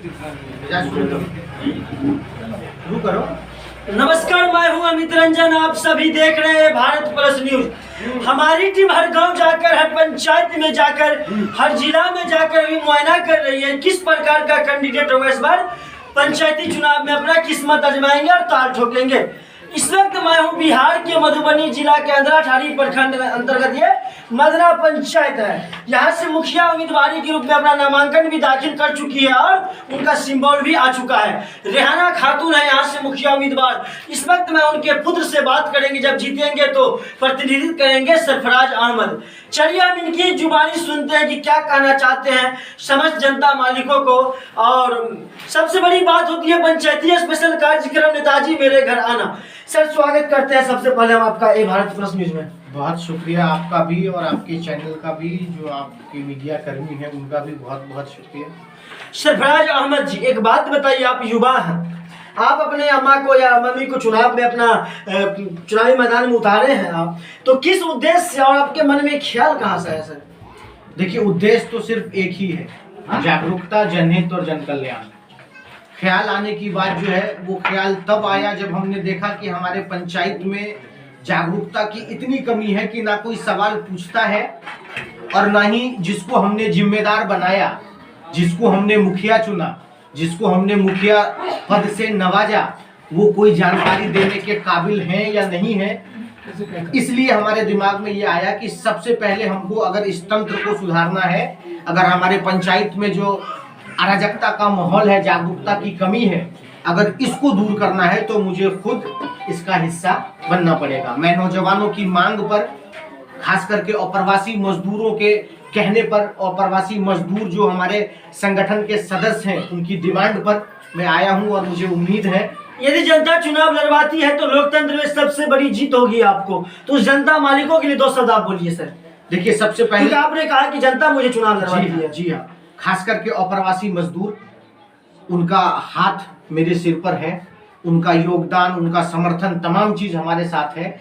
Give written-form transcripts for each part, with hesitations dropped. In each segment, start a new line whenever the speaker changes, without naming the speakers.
शुरू करो।
नमस्कार, मैं हूं अमित रंजन। आप सभी देख रहे हैं भारत प्लस न्यूज। हमारी टीम हर गांव जाकर, हर पंचायत में जाकर, हर जिला में जाकर अभी मुआयना कर रही है किस प्रकार का कैंडिडेट होगा इस बार पंचायती चुनाव में अपना किस्मत आजमाएंगे और ताल ठोकेंगे। इस वक्त मैं हूं बिहार के मधुबनी जिला के अंधराठाड़ी प्रखंड अंतर्गत ये मदना पंचायत है। यहाँ से मुखिया उम्मीदवारी के रूप में अपना नामांकन भी दाखिल कर चुकी है और उनका सिंबल भी आ चुका है। रेहाना खातून है यहाँ से मुखिया उम्मीदवार। इस वक्त मैं उनके पुत्र से बात करेंगे, जब जीतेंगे तो प्रतिनिधित्व करेंगे सरफराज अहमद। चलिए हम इनकी जुबानी सुनते हैं कि क्या कहना चाहते हैं समस्त जनता मालिकों को। और सबसे बड़ी बात होती है पंचायती स्पेशल कार्यक्रम नेताजी मेरे घर आना। सर स्वागत करते हैं सबसे पहले हम आपका ए भारत प्लस न्यूज में।
बहुत शुक्रिया आपका भी और आपके चैनल का भी, जो आपके मीडिया कर्मी हैं उनका भी बहुत बहुत शुक्रिया।
सरफराज अहमद जी, एक बात बताइए, आप युवा हैं, आप अपने अम्मा को या मम्मी को चुनाव में अपना चुनावी मैदान में उतारे हैं आप, तो किस उद्देश्य से और आपके मन में ख्याल कहाँ से है सर?
देखिए, उद्देश्य तो सिर्फ एक ही है, जागरूकता, जनहित और जन कल्याण। ख्याल आने की बात जो है वो ख्याल तब आया जब हमने देखा कि हमारे पंचायत में जागरूकता की इतनी कमी है कि ना कोई सवाल पूछता है और ना ही जिसको हमने जिम्मेदार बनाया, जिसको हमने मुखिया चुना, जिसको हमने मुखिया पद से नवाजा, वो कोई जानकारी देने के काबिल हैं या नहीं है। इसलिए हमारे दिमाग में ये आया कि सबसे पहले हमको अगर इस तंत्र को सुधारना है, अगर हमारे पंचायत में जो अराजकता का माहौल है, जागरूकता की कमी है, अगर इसको दूर करना है तो मुझे खुद इसका हिस्सा बनना पड़ेगा। मैं नौजवानों की मांग पर, खास करके अप्रवासी मजदूरों के कहने पर, अप्रवासी मजदूर जो हमारे संगठन के सदस्य हैं उनकी डिमांड पर मैं आया हूं और मुझे उम्मीद है
यदि जनता चुनाव लड़वाती है तो लोकतंत्र में सबसे बड़ी जीत होगी आपको। तो जनता मालिकों के लिए दो शब्द आप बोलिए सर।
देखिए, सबसे पहले
आपने कहा कि जनता मुझे चुनाव लड़वाती है।
जी हाँ, खास करके अप्रवासी मजदूर, उनका हाथ मेरे सिर पर है, उनका योगदान, उनका समर्थन, तमाम चीज हमारे साथ है।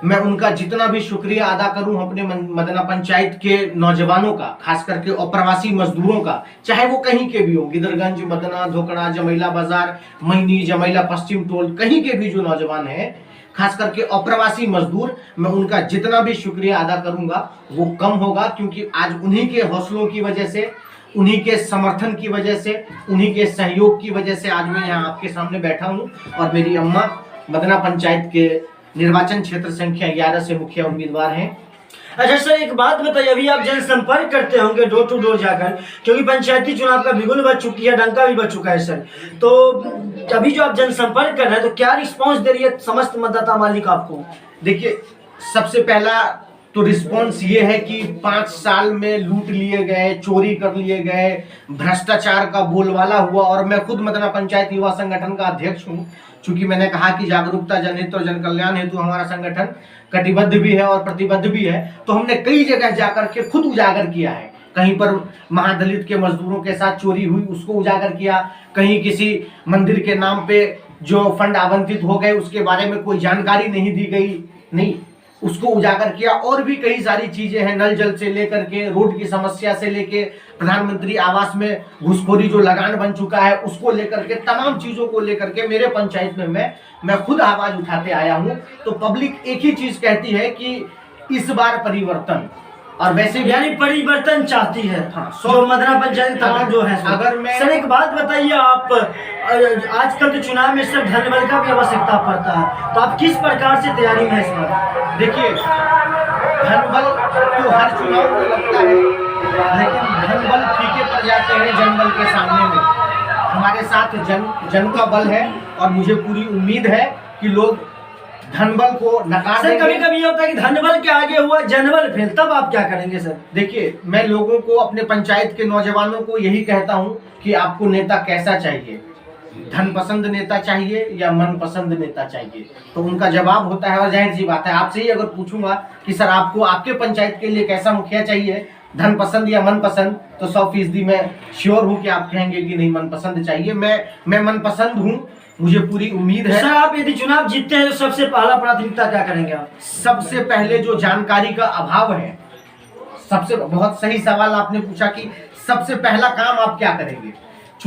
मैं उनका जितना भी शुक्रिया अदा करूं अपने मदना पंचायत के नौजवानों का, खास करके अप्रवासी मजदूरों का, चाहे वो कहीं के भी हो, गिदरगंज, मदना, धोकड़ा, जमैला बाजार, मैनी, जमैला पश्चिम टोल, कहीं के भी जो नौजवान हैं, खास करके अप्रवासी मजदूर, मैं उनका जितना भी शुक्रिया अदा करूंगा वो कम होगा, क्योंकि आज उन्हीं के हौसलों की वजह से, उन्हीं के समर्थन की वजह से, उन्हीं के सहयोग की वजह से आज मैं यहाँ आपके सामने बैठा हूँ और मेरी अम्मा मदना पंचायत के निर्वाचन क्षेत्र संख्या 11 से मुखिया उम्मीदवार हैं।
अच्छा सर, एक बात बताइए, अभी आप जनसंपर्क करते होंगे डोर टू डोर जाकर, क्योंकि पंचायती चुनाव का बिगुल बज चुकी है, डंका भी बज चुका है सर, तो अभी जो आप जनसंपर्क कर रहे हैं तो क्या रिस्पॉन्स दे रही है समस्त मतदाता मालिक आपको?
देखिए, सबसे पहला तो रिस्पॉन्स ये है कि 5 साल में लूट लिए गए, चोरी कर लिए गए, भ्रष्टाचार का बोलबाला हुआ, और मैं खुद मदना पंचायत युवा संगठन का अध्यक्ष हूँ। चूंकि मैंने कहा कि जागरूकता, जनहित और जन कल्याण हेतु हमारा संगठन कटिबद्ध भी है और प्रतिबद्ध भी है, तो हमने कई जगह जाकर के खुद उजागर किया है। कहीं पर महादलित के मजदूरों के साथ चोरी हुई, उसको उजागर किया। कहीं किसी मंदिर के नाम पे जो फंड आवंटित हो गए उसके बारे में कोई जानकारी नहीं दी गई, नहीं, उसको उजागर किया। और भी कई सारी चीजें हैं, नल जल से लेकर के, रोड की समस्या से लेके, प्रधानमंत्री आवास में घुसखोरी जो लगान बन चुका है उसको लेकर के, तमाम चीजों को लेकर के मेरे पंचायत में मैं खुद आवाज उठाते आया हूं। तो पब्लिक एक ही चीज कहती है कि इस बार परिवर्तन, और वैसे
यानी परिवर्तन चाहती है।
हाँ,
जो मदना पंचायत तमाम जो है।
अगर मैं
सर एक बात बताइए, आप आजकल तो चुनाव में सिर्फ धनबल का भी आवश्यकता पड़ता है, तो आप किस प्रकार से तैयारी में इस बार?
देखिए, धनबल तो हर चुनाव में लगता है, लेकिन धनबल फीके पड़ जाते हैं जनबल के सामने में। हमारे साथ जन का बल है और मुझे पूरी उम्मीद है कि लोग धनबल को नकार देंगे।
कभी कभी ये होता है कि धनबल के आगे हुआ जनबल फेल, तब आप क्या करेंगे सर?
देखिए, मैं लोगों को, अपने पंचायत के नौजवानों को यही कहता हूं कि आपको नेता कैसा चाहिए, धन पसंद नेता चाहिए या मन पसंद नेता चाहिए? तो उनका जवाब होता है, और जाहिर सी बात है, आपसे ही अगर पूछूंगा कि सर आपको आपके पंचायत के लिए कैसा मुखिया चाहिए, धन पसंद या मन पसंद, तो 100% मैं श्योर हूं कि आप कहेंगे कि नहीं, मन पसंद चाहिए। मैं मन पसंद हूं, मुझे पूरी उम्मीद है।
सर आप यदि चुनाव जीतते हैं तो सबसे पहला प्राथमिकता क्या करेंगे आप?
सबसे पहले जो जानकारी का अभाव है, सबसे बहुत सही सवाल आपने पूछा कि सबसे पहला काम आप क्या करेंगे।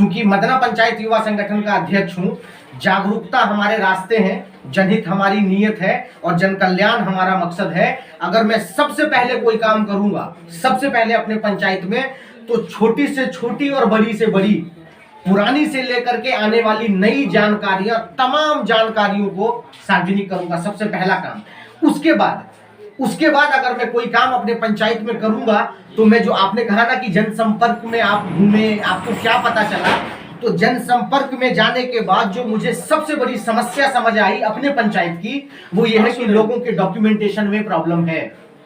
चूंकि मदना पंचायत युवा संगठन का अध्यक्ष हूँ, जागरूकता हमारे रास्ते हैं, जनहित हमारी नीयत है और जन कल्याण हमारा मकसद है। अगर मैं सबसे पहले कोई काम करूंगा, सबसे पहले अपने पंचायत में, तो छोटी से छोटी और बड़ी से बड़ी, पुरानी से लेकर के आने वाली नई जानकारियां, तमाम जानकारियों को सार्वजनिक करूंगा, सबसे पहला काम। उसके बाद अगर मैं कोई काम अपने पंचायत में करूंगा, तो मैं, जो आपने कहा ना कि जनसंपर्क में आप घूमे, आपको क्या पता चला, तो जनसंपर्क में जाने के बाद जो मुझे सबसे बड़ी समस्या समझ आई अपने पंचायत की, वो ये है कि लोगों के डॉक्यूमेंटेशन में प्रॉब्लम है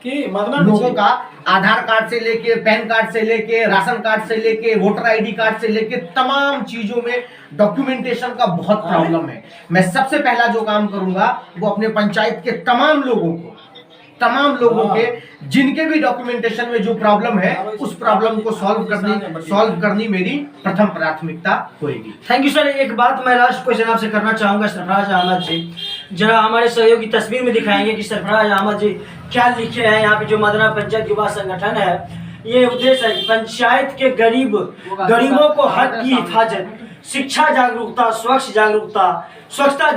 कि लोगों का आधार कार्ड से लेके, पैन कार्ड से लेके, राशन कार्ड से लेके, वोटर आईडी कार्ड से लेके, तमाम चीजों में डॉक्यूमेंटेशन का बहुत प्रॉब्लम है। मैं सबसे पहला जो काम करूंगा वो अपने पंचायत के तमाम लोगों के जिनके भी डॉक्यूमेंटेशन में जो प्रॉब्लम है, उस प्रॉब्लम को सॉल्व करनी मेरी प्रथम प्राथमिकता होगी।
Thank you sir. एक बात मैं लास्ट क्वेश्चन आपसे करना चाहूंगा, सरफराज अहमद जी, जरा हमारे सहयोगी तस्वीर में दिखाएंगे कि सरफराज अहमद जी क्या लिखे हैं यहाँ पे। जो मदना पंचायत युवा संगठन है, ये उद्देश्य है पंचायत के गरीबों को हक की हिफाजत, शिक्षा जागरूकता, स्वच्छता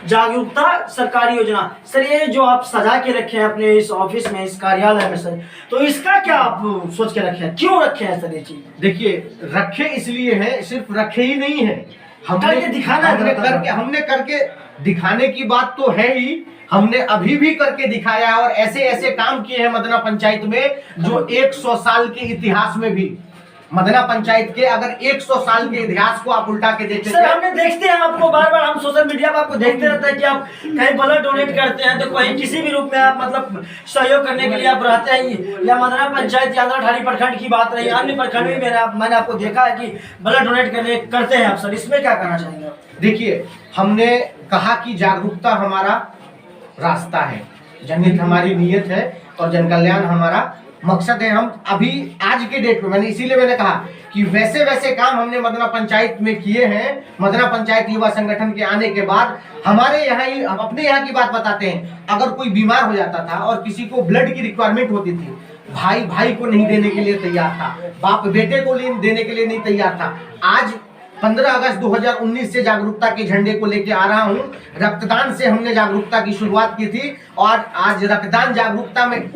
जागरूकता सरकारी योजना। सर ये जो आप सजा के रखे हैं अपने इस ऑफिस में, इस कार्यालय में सर, तो इसका क्या आप सोच के रखे हैं, क्यों रखे हैं सर ये चीज?
देखिए, रखे इसलिए हैं, सिर्फ रखे ही नहीं है, हमने करके दिखाने की बात तो है ही, हमने अभी भी करके दिखाया है। और ऐसे ऐसे काम किए हैं मदना पंचायत में जो 100 साल के इतिहास में भी, मदना पंचायत के अगर 100 साल के इतिहास को आप उल्टा के देखते
हैं, हमने देखते हैं आपको बार-बार, हम सोशल मीडिया पर आपको देखते रहते हैं कि आप कहीं ब्लड डोनेट करते हैं, तो कहीं किसी भी रूप में आप मतलब सहयोग करने के लिए आप रहते हैं। या मदना पंचायत या अंदरठाड़ी प्रखंड की बात रही, अन्य प्रखंड में मैंने आपको देखा है कि ब्लड डोनेट करते हैं आप सर, इसमें क्या कहना चाहेंगे? देखिए,
हमने कहा कि जागरूकता हमारा रास्ता है, जनहित हमारी नीयत है और जन कल्याण हमारा मकसद है। हम अभी आज के डेट में, मैंने कहा कि वैसे काम हमने मदना पंचायत में किए हैं। मदना पंचायत युवा संगठन के आने के बाद हमारे यहाँ ही, हम अपने यहाँ की बात बताते हैं, अगर कोई बीमार हो जाता था और किसी को ब्लड की रिक्वायरमेंट होती थी, भाई को नहीं देने के लिए तैयार था, बाप बेटे को देने के लिए नहीं तैयार था। आज 15 अगस्त 2019 से जागरूकता के झंडे को लेके आ रहा हूं। रक्तदान से हमने जागरूकता की शुरुआत की थी और आज रक्तदान जागरूकता में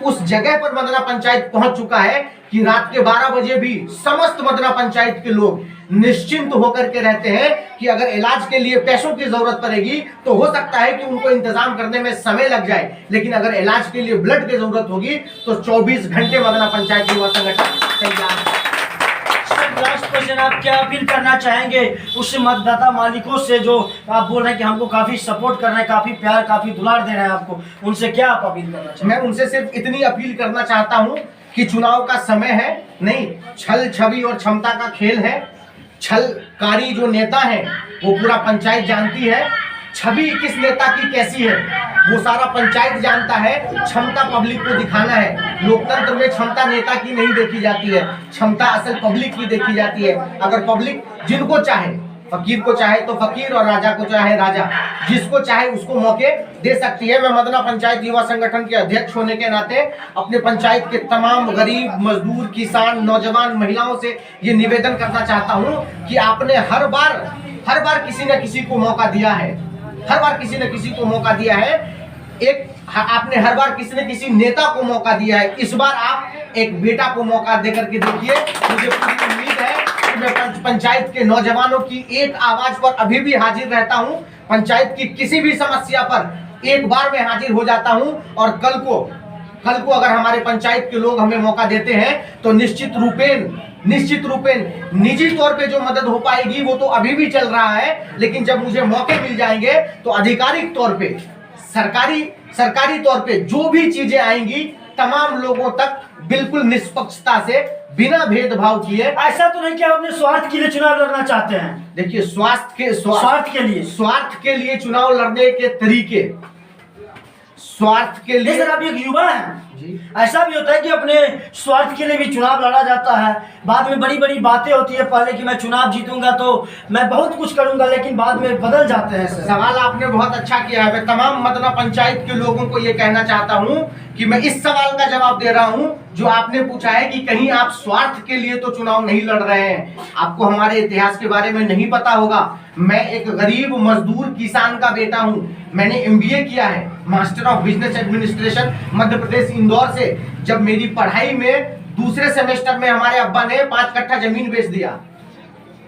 उस जगह पर मदना पंचायत पहुंच चुका है कि रात के 12 बजे भी समस्त मदना पंचायत के लोग निश्चिंत होकर के रहते हैं कि अगर इलाज के लिए पैसों की जरूरत पड़ेगी तो हो सकता है कि उनको इंतजाम करने में समय लग जाए, लेकिन अगर इलाज के लिए ब्लड की जरूरत होगी तो 24 घंटे मदना पंचायत युवा संगठन तैयार है।
लास्ट क्वेश्चन, आप क्या अपील करना चाहेंगे उस मतदाता मालिकों से जो आप बोल रहे हैं कि हमको काफी सपोर्ट कर रहे हैं, काफी प्यार, काफी दुलार दे रहे हैं आपको, उनसे क्या आप अपील करना चाहेंगे?
मैं उनसे सिर्फ इतनी अपील करना चाहता हूं कि चुनाव का समय है, नहीं, छल छवि और क्षमता का खेल है। छलकारी जो नेता है वो पूरा पंचायत जानती है, छवि किस नेता की कैसी है वो सारा पंचायत जानता है, क्षमता पब्लिक को दिखाना है। लोकतंत्र में क्षमता नेता की नहीं देखी जाती है, क्षमता असल पब्लिक की देखी जाती है। अगर पब्लिक जिनको चाहे, फकीर को चाहे तो फकीर और राजा को चाहे राजा, जिसको चाहे उसको मौके दे सकती है। मैं मदना पंचायत युवा संगठन के अध्यक्ष होने के नाते अपने पंचायत के तमाम गरीब, मजदूर, किसान, नौजवान, महिलाओं से ये निवेदन करना चाहता हूँ कि आपने हर बार किसी न किसी को मौका दिया है, आपने हर बार किसी न किसी नेता को मौका दिया है। इस बार आप एक बेटा को मौका देकर के देखिए। मुझे पूरी उम्मीद है कि मैं पंचायत के नौजवानों की एक आवाज पर अभी भी हाजिर रहता हूं। पंचायत की किसी भी समस्या पर एक बार में हाजिर हो जाता हूं और कल को अगर हमारे पंचायत के लोग हमें मौका देते हैं तो निश्चित रूपेण निजी तौर पे जो मदद हो पाएगी वो तो अभी भी चल रहा है, लेकिन जब मुझे मौके मिल जाएंगे तो आधिकारिक तौर पे, सरकारी तौर पे जो भी चीजें आएंगी तमाम लोगों तक बिल्कुल निष्पक्षता से, बिना भेदभाव किए।
ऐसा तो नहीं कि आप अपने स्वार्थ के लिए चुनाव लड़ना चाहते हैं?
देखिए, स्वार्थ के लिए चुनाव लड़ने के तरीके, स्वार्थ के लिए।
सर, आप एक युवा हैं जी, ऐसा भी होता है कि अपने स्वार्थ के लिए भी चुनाव लड़ा जाता है, बाद में बड़ी बड़ी बातें होती है, पहले कि मैं चुनाव जीतूंगा तो मैं बहुत कुछ करूंगा, लेकिन बाद में बदल जाते हैं।
सवाल आपने बहुत अच्छा किया है। मैं तमाम मदना पंचायत के लोगों को ये कहना चाहता हूँ कि मैं इस सवाल का जवाब दे रहा हूँ जो आपने पूछा है कि कहीं आप स्वार्थ के लिए तो चुनाव नहीं लड़ रहे हैं, आपको हमारे इतिहास के बारे में नहीं पता होगा। मैं एक गरीब मजदूर किसान का बेटा हूं। मैंने एमबीए किया है, master of business administration, Madhya Pradesh Indore से। जब मेरी पढ़ाई में दूसरे सेमेस्टर में हमारे अब्बा ने 5 कट्ठा जमीन बेच दिया,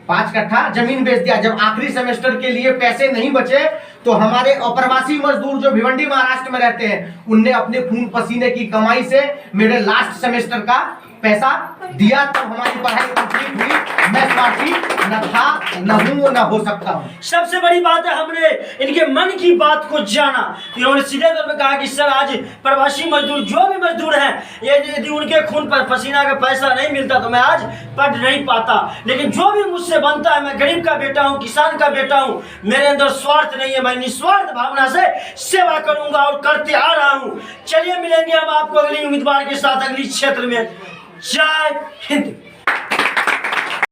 5 कट्ठा जमीन बेच दिया। जब आखिरी सेमेस्टर के लिए पैसे नहीं बचे तो हमारे अप्रवासी मजदूर जो भिवंडी महाराष्ट्र में रहते हैं, उनने अपने खून पसीने की कमाई से मेरे लास्ट सेमेस्टर का पैसा दिया, तब हमारी पढ़ाई कंप्लीट हुई। मैं स्वार्थी न था, न हूं, न हो सकता हूं।
सबसे बड़ी बात है, हमने इनके मन की बात को जाना। इन्होंने सीधे तौर पर कहा कि सर आज प्रवासी मजदूर जो भी मजदूर हैं, यदि उनके खून पर पसीना का पैसा नहीं मिलता तो मैं आज पढ़ नहीं पाता। लेकिन जो भी मुझसे बनता है, मैं गरीब का बेटा हूँ, किसान का बेटा हूँ, मेरे अंदर स्वार्थ नहीं है। मैं निस्वार्थ भावना से सेवा करूंगा और करते आ रहा हूँ। चलिए मिलेंगे हम आपको अगली उम्मीदवार के साथ अगली क्षेत्र में। जय हिंद।